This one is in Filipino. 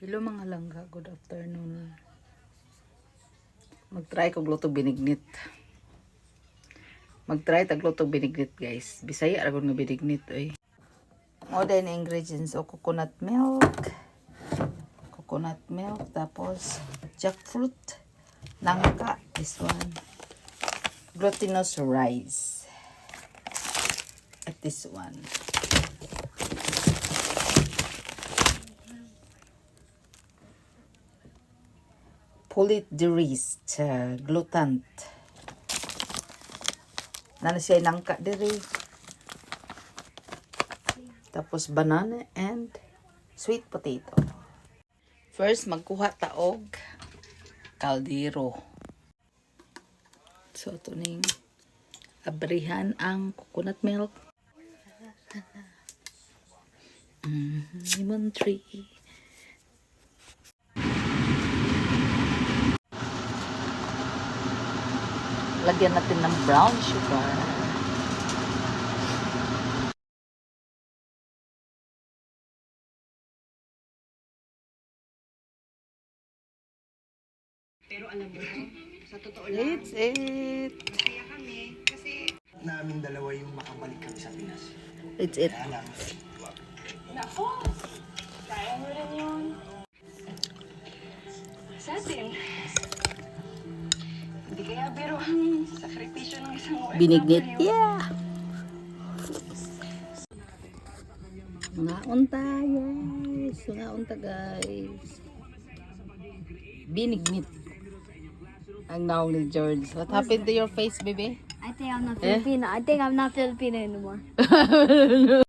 Hello mga langga, good afternoon. Mag-try kog luto binignit. Mag-try tag luto binignit guys. Bisaya ra gud nga binignit oy. Mo din ingredients o coconut milk, tapos jackfruit, nangka, this one. Glutinous rice. At this one. Polydrist, glutant. Nana siya nangka diri. Tapos banana and sweet potato. First, magkuha taog kaldero. So, ito ning abrihan ang coconut milk. Lemon tree. Lagyan natin ng brown sugar. Pero alam mo, sa totoo lang, It's it. masaya kami kasi Naming dalawa yung makabalik kami sa Pinas. It's it. Kaya lang, nako, kaya mo rin yun. Sa atin, hindi kaya biro ang sakripisyo ng isang OFW. Binignit. Yeah. Ngaunta guys. Ngaunta guys. Binignit. Ang naong ni George. What happened to your face, baby? I think I'm not Filipino. I think I'm not Filipino anymore.